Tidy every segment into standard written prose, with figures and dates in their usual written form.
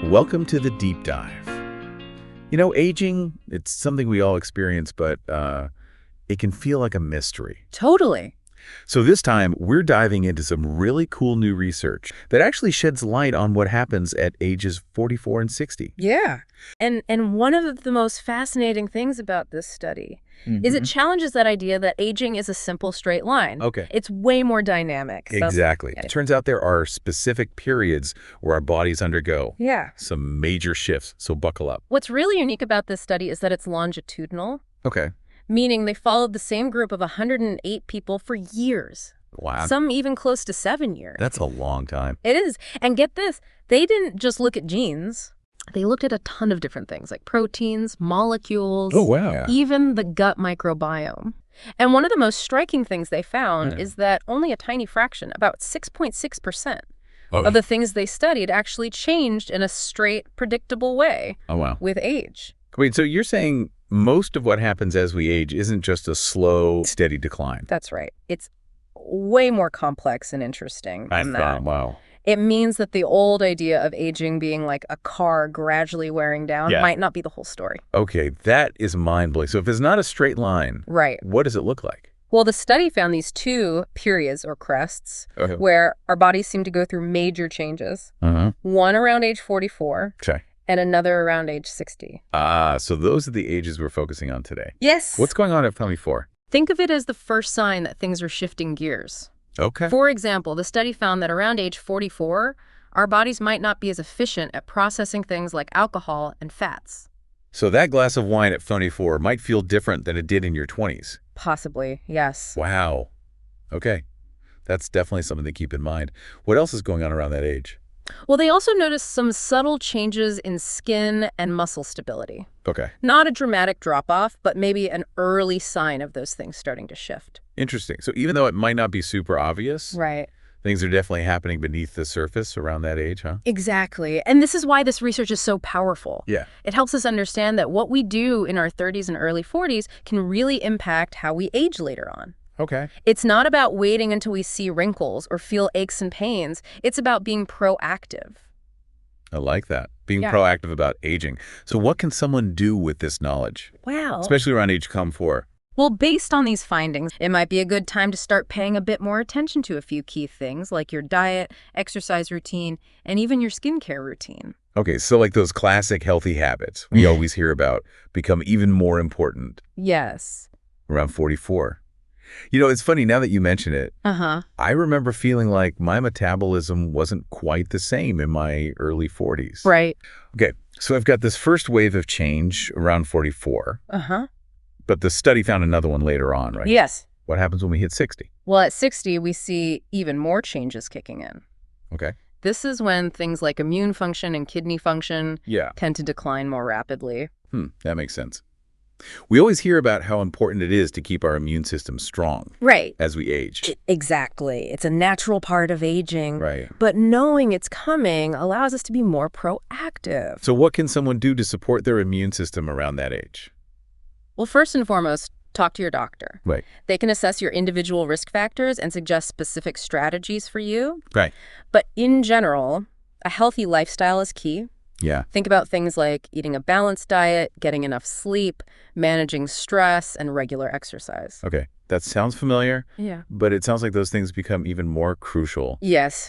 Welcome to the deep dive. Aging, it's something we all experience, but it can feel like a mystery. Totally. So this time, we're diving into some really cool new research that actually sheds light on what happens at ages 44 and 60. Yeah. And one of the most fascinating things about this study is it challenges that idea that aging is a simple straight line. Okay. It's way more dynamic. Exactly. It turns out there are specific periods where our bodies undergo some major shifts, so buckle up. What's really unique about this study is that it's longitudinal. Okay. Meaning they followed the same group of 108 people for years. Wow. Some even close to 7 years. That's a long time. It is. And get this, they didn't just look at genes. They looked at a ton of different things like proteins, molecules, even the gut microbiome. And one of the most striking things they found is that only a tiny fraction, about 6.6%, of the things they studied actually changed in a straight, predictable way with age. Wait, so you're saying most of what happens as we age isn't just a slow, steady decline? That's right. It's way more complex and interesting than that. Wow. It means that the old idea of aging being like a car gradually wearing down might not be the whole story. Okay, that is mind-blowing. So if it's not a straight line, what does it look like? Well, the study found these two periods or crests where our bodies seem to go through major changes. One around age 44 and another around age 60. So those are the ages we're focusing on today. Yes. What's going on at 24? Think of it as the first sign that things are shifting gears. Okay. For example, the study found that around age 44, our bodies might not be as efficient at processing things like alcohol and fats. So that glass of wine at 24 might feel different than it did in your 20s. Possibly, yes. Wow. Okay. That's definitely something to keep in mind. What else is going on around that age? Well, they also noticed some subtle changes in skin and muscle stability. Okay. Not a dramatic drop-off, but maybe an early sign of those things starting to shift. Interesting. So even though it might not be super obvious, things are definitely happening beneath the surface around that age, huh? Exactly. And this is why this research is so powerful. Yeah. It helps us understand that what we do in our 30s and early 40s can really impact how we age later on. Okay. It's not about waiting until we see wrinkles or feel aches and pains. It's about being proactive. I like that. Being proactive about aging. So what can someone do with this knowledge? Wow. Especially around age 4. Well, based on these findings, it might be a good time to start paying a bit more attention to a few key things like your diet, exercise routine, and even your skincare routine. Okay, so like those classic healthy habits we always hear about become even more important. Yes. Around 44. It's funny now that you mention it. I remember feeling like my metabolism wasn't quite the same in my early 40s. Right. Okay, so I've got this first wave of change around 44. But the study found another one later on, right? Yes. What happens when we hit 60? Well, at 60, we see even more changes kicking in. Okay. This is when things like immune function and kidney function tend to decline more rapidly. That makes sense. We always hear about how important it is to keep our immune system strong as we age. Exactly. It's a natural part of aging. Right. But knowing it's coming allows us to be more proactive. So what can someone do to support their immune system around that age? Well, first and foremost, talk to your doctor. Right. They can assess your individual risk factors and suggest specific strategies for you. Right. But in general, a healthy lifestyle is key. Yeah. Think about things like eating a balanced diet, getting enough sleep, managing stress, and regular exercise. Okay. That sounds familiar. Yeah. But it sounds like those things become even more crucial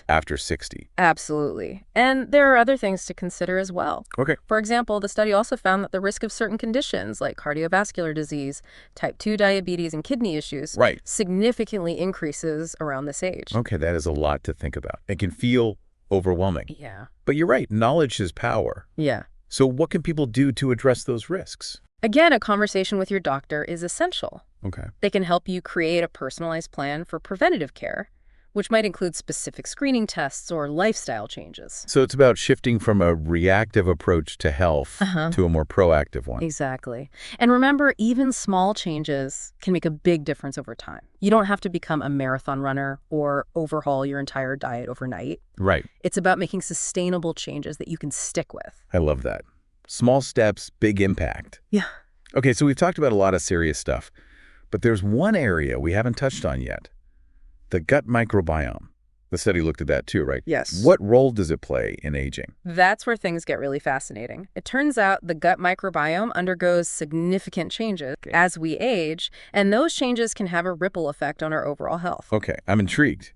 after 60. Absolutely. And there are other things to consider as well. Okay. For example, the study also found that the risk of certain conditions like cardiovascular disease, type 2 diabetes, and kidney issues significantly increases around this age. Okay, that is a lot to think about. It can feel overwhelming. Yeah. But you're right. Knowledge is power. Yeah. So what can people do to address those risks? Again, a conversation with your doctor is essential. Okay. They can help you create a personalized plan for preventative care, which might include specific screening tests or lifestyle changes. So it's about shifting from a reactive approach to health to a more proactive one. Exactly. And remember, even small changes can make a big difference over time. You don't have to become a marathon runner or overhaul your entire diet overnight. Right. It's about making sustainable changes that you can stick with. I love that. Small steps, big impact. Yeah. Okay, so we've talked about a lot of serious stuff, but there's one area we haven't touched on yet. The gut microbiome. The study looked at that too, right? Yes. What role does it play in aging? That's where things get really fascinating. It turns out the gut microbiome undergoes significant changes as we age, and those changes can have a ripple effect on our overall health. Okay, I'm intrigued.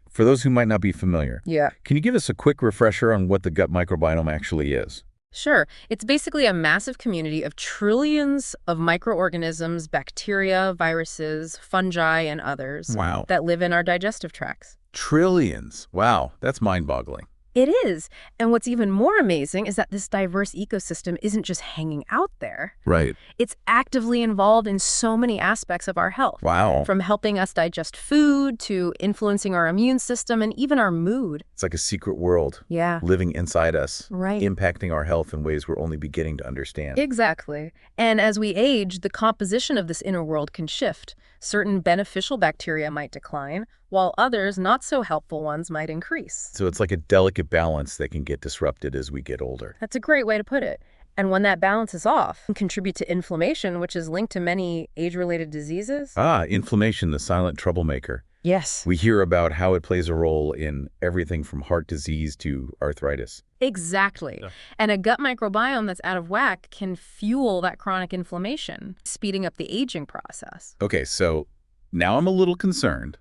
For those who might not be familiar, can you give us a quick refresher on what the gut microbiome actually is? Sure. It's basically a massive community of trillions of microorganisms, bacteria, viruses, fungi, and others that live in our digestive tracts. Trillions. Wow, that's mind-boggling. It is. And what's even more amazing is that this diverse ecosystem isn't just hanging out there. Right. It's actively involved in so many aspects of our health. Wow. From helping us digest food to influencing our immune system and even our mood. It's like a secret world living inside us, impacting our health in ways we're only beginning to understand. Exactly. And as we age, the composition of this inner world can shift. Certain beneficial bacteria might decline, while others, not so helpful ones, might increase. So it's like a delicate balance that can get disrupted as we get older. That's a great way to put it. And when that balance is off, it can contribute to inflammation, which is linked to many age-related diseases. Inflammation, the silent troublemaker. Yes. We hear about how it plays a role in everything from heart disease to arthritis. Exactly. Yeah. And a gut microbiome that's out of whack can fuel that chronic inflammation, speeding up the aging process. Okay, so now I'm a little concerned.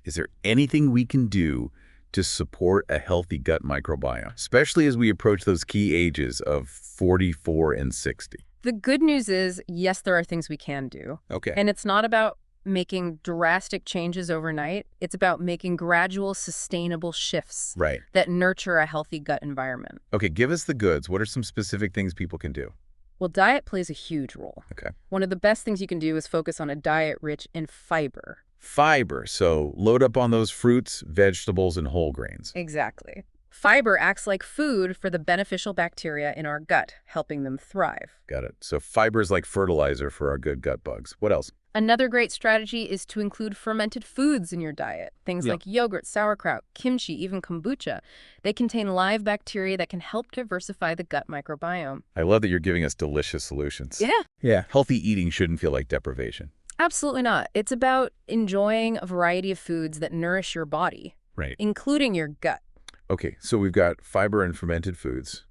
Is there anything we can do to support a healthy gut microbiome, especially as we approach those key ages of 44 and 60? The good news is, yes, there are things we can do. Okay. And it's not about making drastic changes overnight. It's about making gradual, sustainable shifts that nurture a healthy gut environment. Okay, give us the goods. What are some specific things people can do? Well, diet plays a huge role. Okay. One of the best things you can do is focus on a diet rich in fiber. Fiber, so load up on those fruits, vegetables, and whole grains. Exactly. Fiber acts like food for the beneficial bacteria in our gut, helping them thrive. Got it. So fiber is like fertilizer for our good gut bugs. What else? Another great strategy is to include fermented foods in your diet. Things like yogurt, sauerkraut, kimchi, even kombucha. They contain live bacteria that can help diversify the gut microbiome. I love that you're giving us delicious solutions. Yeah. Healthy eating shouldn't feel like deprivation. Absolutely not. It's about enjoying a variety of foods that nourish your body, including your gut. Okay, so we've got fiber and fermented foods.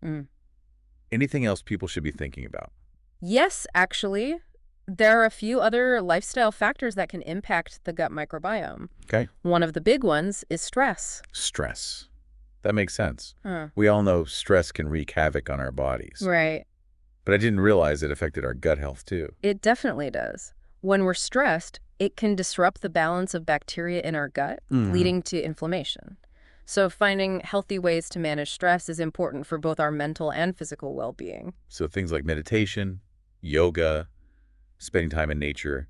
Anything else people should be thinking about? Yes, actually. There are a few other lifestyle factors that can impact the gut microbiome. Okay. One of the big ones is stress. Stress. That makes sense. We all know stress can wreak havoc on our bodies. Right. But I didn't realize it affected our gut health too. It definitely does. When we're stressed, it can disrupt the balance of bacteria in our gut, leading to inflammation. So finding healthy ways to manage stress is important for both our mental and physical well-being. So things like meditation, yoga, spending time in nature,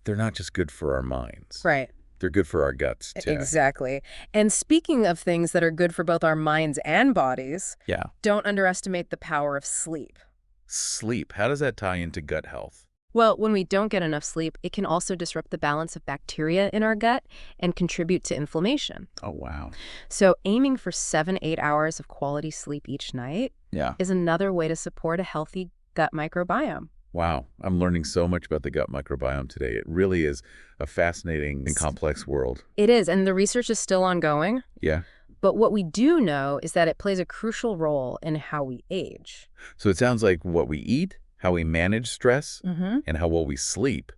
they're not just good for our minds. Right. They're good for our guts, too. Exactly. And speaking of things that are good for both our minds and bodies, don't underestimate the power of sleep. Sleep. How does that tie into gut health? Well, when we don't get enough sleep, it can also disrupt the balance of bacteria in our gut and contribute to inflammation. Oh, wow. So aiming for 7-8 hours of quality sleep each night is another way to support a healthy gut microbiome. Wow, I'm learning so much about the gut microbiome today. It really is a fascinating and complex world. It is, and the research is still ongoing. Yeah. But what we do know is that it plays a crucial role in how we age. So it sounds like what we eat, how we manage stress, and how well we sleep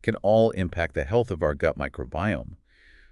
can all impact the health of our gut microbiome,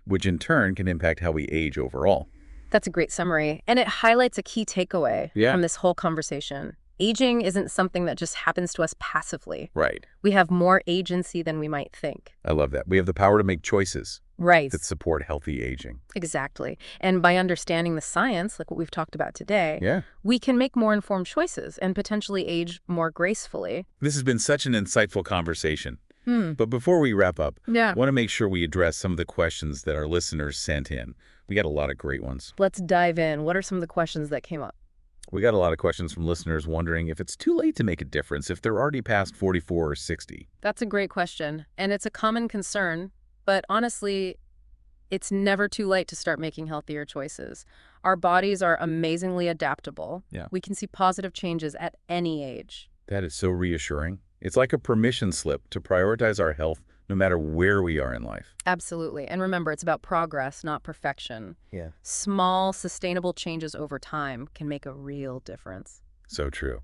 which in turn can impact how we age overall. That's a great summary, and it highlights a key takeaway from this whole conversation. Aging isn't something that just happens to us passively. Right. We have more agency than we might think. I love that. We have the power to make choices that support healthy aging. Exactly. And by understanding the science, like what we've talked about today, we can make more informed choices and potentially age more gracefully. This has been such an insightful conversation. But before we wrap up, I want to make sure we address some of the questions that our listeners sent in. We got a lot of great ones. Let's dive in. What are some of the questions that came up? We got a lot of questions from listeners wondering if it's too late to make a difference if they're already past 44 or 60. That's a great question, and it's a common concern, but honestly, it's never too late to start making healthier choices. Our bodies are amazingly adaptable. We can see positive changes at any age. That is so reassuring. It's like a permission slip to prioritize our health no matter where we are in life. Absolutely. And remember, it's about progress, not perfection. Yeah. Small, sustainable changes over time can make a real difference. So true.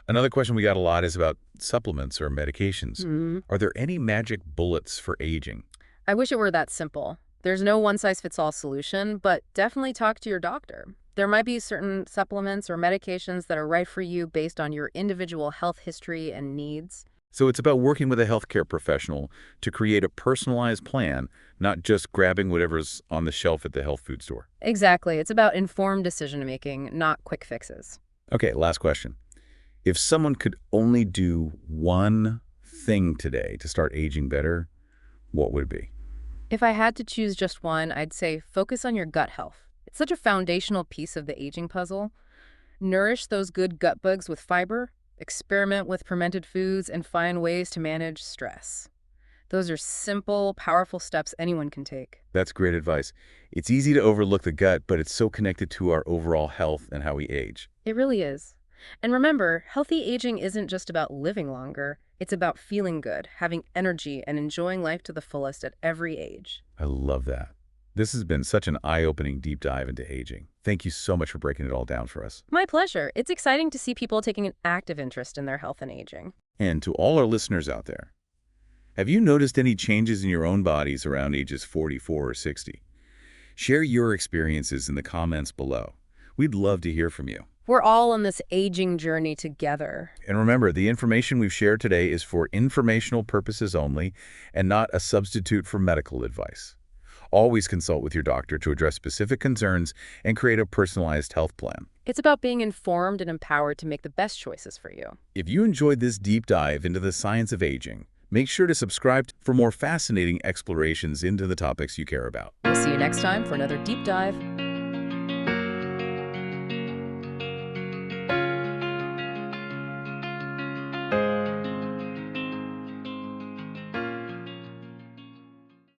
Another question we got a lot is about supplements or medications. Are there any magic bullets for aging? I wish it were that simple. There's no one-size-fits-all solution, but definitely talk to your doctor. There might be certain supplements or medications that are right for you based on your individual health history and needs. So it's about working with a healthcare professional to create a personalized plan, not just grabbing whatever's on the shelf at the health food store. Exactly. It's about informed decision-making, not quick fixes. Okay, last question. If someone could only do one thing today to start aging better, what would it be? If I had to choose just one, I'd say focus on your gut health. It's such a foundational piece of the aging puzzle. Nourish those good gut bugs with fiber, experiment with fermented foods, and find ways to manage stress. Those are simple, powerful steps anyone can take. That's great advice. It's easy to overlook the gut, but it's so connected to our overall health and how we age. It really is. And remember, healthy aging isn't just about living longer. It's about feeling good, having energy, and enjoying life to the fullest at every age. I love that. This has been such an eye-opening deep dive into aging. Thank you so much for breaking it all down for us. My pleasure. It's exciting to see people taking an active interest in their health and aging. And to all our listeners out there, have you noticed any changes in your own bodies around ages 44 or 60? Share your experiences in the comments below. We'd love to hear from you. We're all on this aging journey together. And remember, the information we've shared today is for informational purposes only and not a substitute for medical advice. Always consult with your doctor to address specific concerns and create a personalized health plan. It's about being informed and empowered to make the best choices for you. If you enjoyed this deep dive into the science of aging, make sure to subscribe for more fascinating explorations into the topics you care about. We'll see you next time for another deep dive.